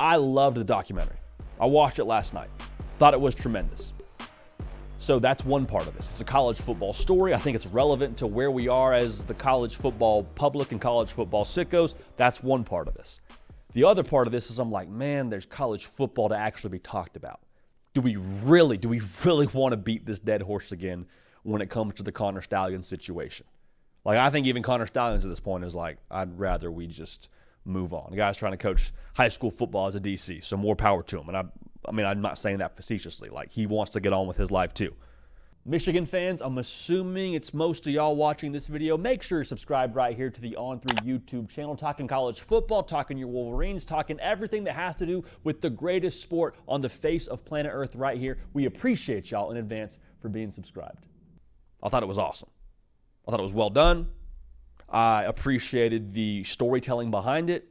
I loved the documentary. I watched it last night. Thought it was tremendous. So that's one part of this. It's a college football story. I think it's relevant to where we are as the college football public and college football sickos. That's one part of this. The other part of this is I'm like, man, there's college football to actually be talked about. Do we really want to beat this dead horse again when it comes to the Connor Stalions situation? Like, I think even Connor Stalions at this point is like, I'd rather we just move on. The guy's trying to coach high school football as a DC, so more power to him. And I mean, I'm not saying that facetiously. Like, he wants to get on with his life too. Michigan fans, I'm assuming it's most of y'all watching this video. Make sure you're subscribed right here to the On3 YouTube channel, talking college football, talking your Wolverines, talking everything that has to do with the greatest sport on the face of planet Earth right here. We appreciate y'all in advance for being subscribed. I thought it was awesome. I thought it was well done. I appreciated the storytelling behind it.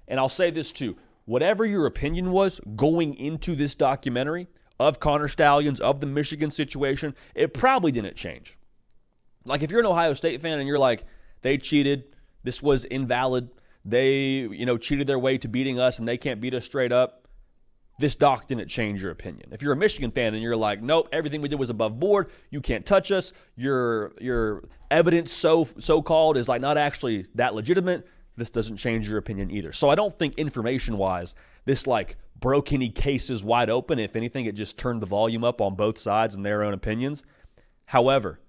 And I'll say this too. Whatever your opinion was going into this documentary of Connor Stalions, of the Michigan situation, it probably didn't change. Like, if you're an Ohio State fan and you're like, they cheated, this was invalid, they, cheated their way to beating us and they can't beat us straight up, this doc didn't change your opinion. If you're a Michigan fan and you're like, nope, everything we did was above board, you can't touch us, your evidence so-called is like not actually that legitimate, this doesn't change your opinion either. So I don't think information-wise, this like broke any cases wide open. If anything, it just turned the volume up on both sides and their own opinions. However,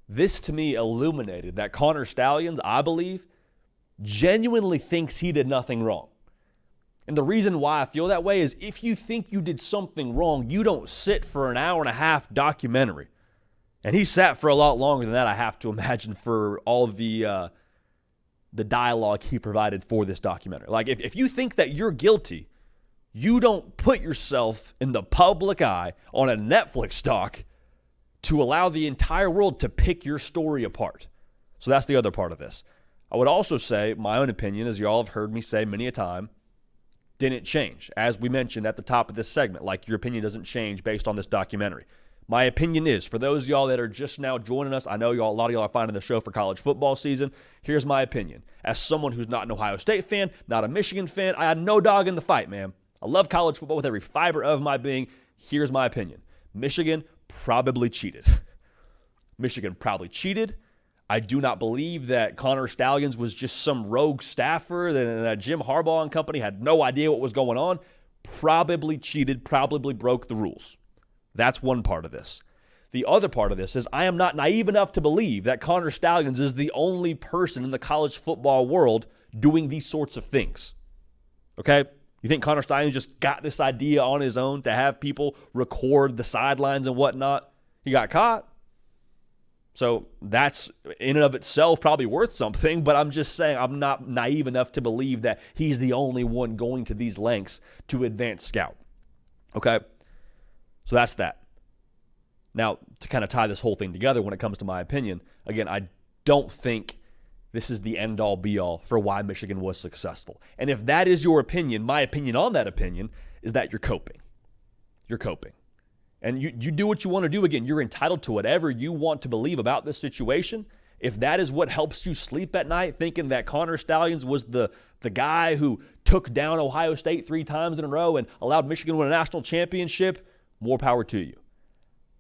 this to me illuminated that Connor Stalions, I believe, genuinely thinks he did nothing wrong. And the reason why I feel that way is if you think you did something wrong, you don't sit for an hour and a half documentary. And he sat for a lot longer than that, I have to imagine, for all the dialogue he provided for this documentary. Like, if you think that you're guilty, you don't put yourself in the public eye on a Netflix doc to allow the entire world to pick your story apart. So that's the other part of this. I would also say, my own opinion, as you all have heard me say many a time, didn't change. As we mentioned at the top of this segment, like, your opinion doesn't change based on this documentary. My opinion is, for those of y'all that are just now joining us, I know a lot of y'all are finding the show for college football season. Here's my opinion. As someone who's not an Ohio State fan, not a Michigan fan, I had no dog in the fight, man. I love college football with every fiber of my being. Here's my opinion. Michigan probably cheated. Michigan probably cheated. I do not believe that Connor Stalions was just some rogue staffer, that Jim Harbaugh and company had no idea what was going on. Probably cheated, probably broke the rules. That's one part of this. The other part of this is I am not naive enough to believe that Connor Stalions is the only person in the college football world doing these sorts of things. Okay? You think Connor Stalions just got this idea on his own to have people record the sidelines and whatnot? He got caught. So that's in and of itself probably worth something, but I'm just saying I'm not naive enough to believe that he's the only one going to these lengths to advance scout. Okay? So that's that. Now, to kind of tie this whole thing together when it comes to my opinion, again, I don't think this is the end-all, be-all for why Michigan was successful. And if that is your opinion, my opinion on that opinion is that you're coping. You're coping. And you do what you want to do. Again, you're entitled to whatever you want to believe about this situation. If that is what helps you sleep at night, thinking that Connor Stalions was the guy who took down Ohio State 3 times in a row and allowed Michigan to win a national championship, more power to you.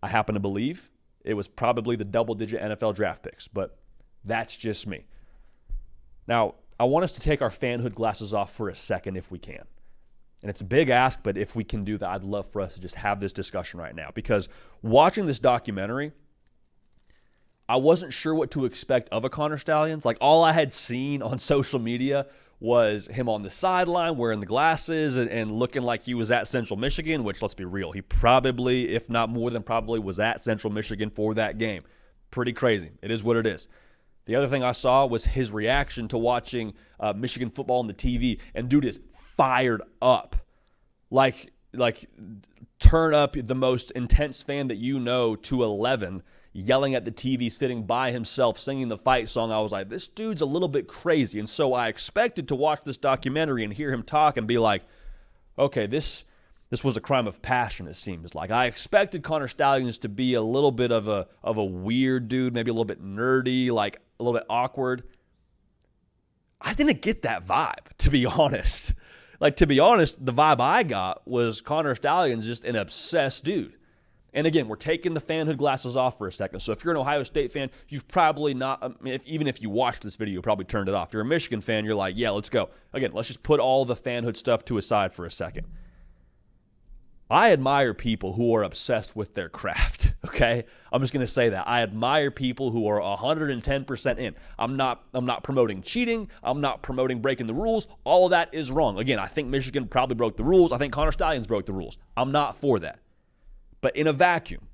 I happen to believe it was probably the double-digit NFL draft picks, but that's just me. Now, I want us to take our fanhood glasses off for a second if we can. And it's a big ask, but if we can do that, I'd love for us to just have this discussion right now. Because watching this documentary, I wasn't sure what to expect of a Connor Stalions. Like, all I had seen on social media was him on the sideline wearing the glasses and looking like he was at Central Michigan, which, let's be real, he probably, if not more than probably, was at Central Michigan for that game. Pretty crazy. It is what it is. The other thing I saw was his reaction to watching Michigan football on the TV, and dude is fired up. Like turn up the most intense fan that you know to 11, yelling at the TV, sitting by himself, singing the fight song. I was like, this dude's a little bit crazy. And so I expected to watch this documentary and hear him talk and be like, okay, this was a crime of passion, it seems like. I expected Connor Stalions to be a little bit of a weird dude, maybe a little bit nerdy, like a little bit awkward. I didn't get that vibe, to be honest. Like, to be honest, the vibe I got was Connor Stalions just an obsessed dude. And again, we're taking the fanhood glasses off for a second. So if you're an Ohio State fan, you've probably not, even if you watched this video, you probably turned it off. If you're a Michigan fan, you're like, yeah, let's go. Again, let's just put all the fanhood stuff to a side for a second. I admire people who are obsessed with their craft, okay? I'm just going to say that. I admire people who are 110% in. I'm not promoting cheating. I'm not promoting breaking the rules. All of that is wrong. Again, I think Michigan probably broke the rules. I think Connor Stalions broke the rules. I'm not for that. But in a vacuum,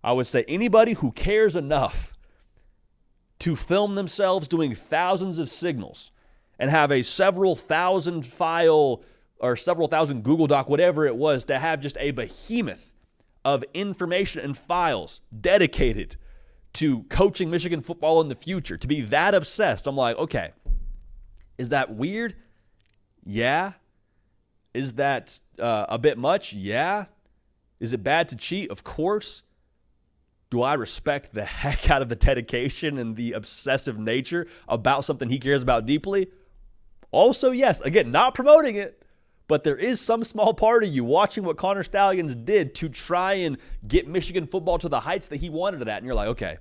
I would say anybody who cares enough to film themselves doing thousands of signals and have a several thousand file or several thousand Google Doc, whatever it was, to have just a behemoth of information and files dedicated to coaching Michigan football in the future, to be that obsessed, I'm like, okay, is that weird? Yeah. Is that a bit much? Yeah. Is it bad to cheat? Of course. Do I respect the heck out of the dedication and the obsessive nature about something he cares about deeply? Also, yes. Again, not promoting it, but there is some small part of you watching what Connor Stalions did to try and get Michigan football to the heights that he wanted it at. And you're like, okay,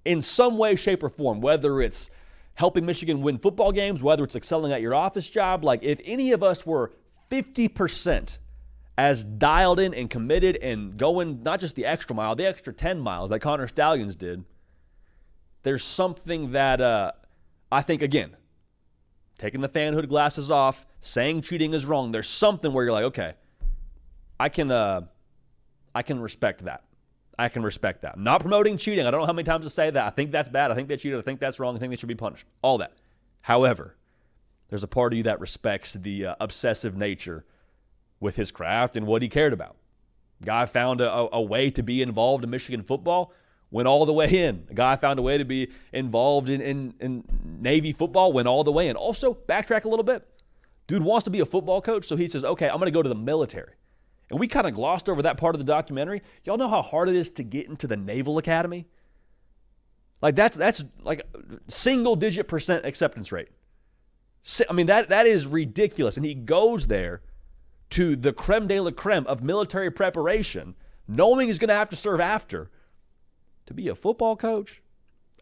in some way, shape, or form, whether it's helping Michigan win football games, whether it's excelling at your office job, like if any of us were 50% as dialed in and committed and going not just the extra mile, the extra 10 miles like Connor Stalions did, there's something that I think, again, taking the fanhood glasses off, saying cheating is wrong, there's something where you're like, okay, I can respect that. I can respect that. I'm not promoting cheating. I don't know how many times to say that. I think that's bad. I think they cheated. I think that's wrong. I think they should be punished. All that. However, there's a part of you that respects the obsessive nature with his craft and what he cared about. Guy found a way to be involved in Michigan football, went all the way in. A guy found a way to be involved in Navy football, went all the way in. Also, backtrack a little bit. Dude wants to be a football coach, so he says, okay, I'm going to go to the military. And we kind of glossed over that part of the documentary. Y'all know how hard it is to get into the Naval Academy? Like that's like single-digit % acceptance rate. I mean, that is ridiculous. And he goes there to the creme de la creme of military preparation, knowing he's going to have to serve after, to be a football coach.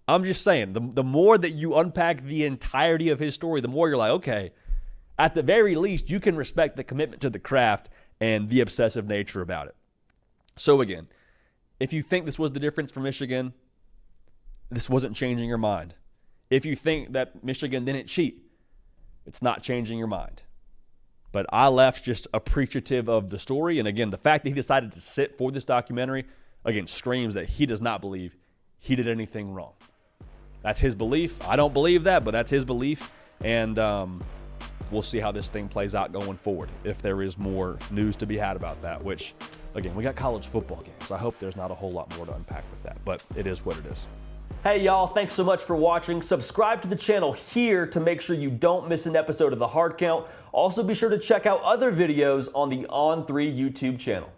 I'm just saying, the more that you unpack the entirety of his story, the more you're like, okay, at the very least, you can respect the commitment to the craft and the obsessive nature about it. So again, if you think this was the difference for Michigan, this wasn't changing your mind. If you think that Michigan didn't cheat, it's not changing your mind. But I left just appreciative of the story. And again, the fact that he decided to sit for this documentary, again, screams that he does not believe he did anything wrong. That's his belief. I don't believe that, but that's his belief. And we'll see how this thing plays out going forward, if there is more news to be had about that, which, again, we got college football games. I hope there's not a whole lot more to unpack with that, but it is what it is. Hey, y'all, thanks so much for watching. Subscribe to the channel here to make sure you don't miss an episode of The Hard Count. Also, be sure to check out other videos on the On3 YouTube channel.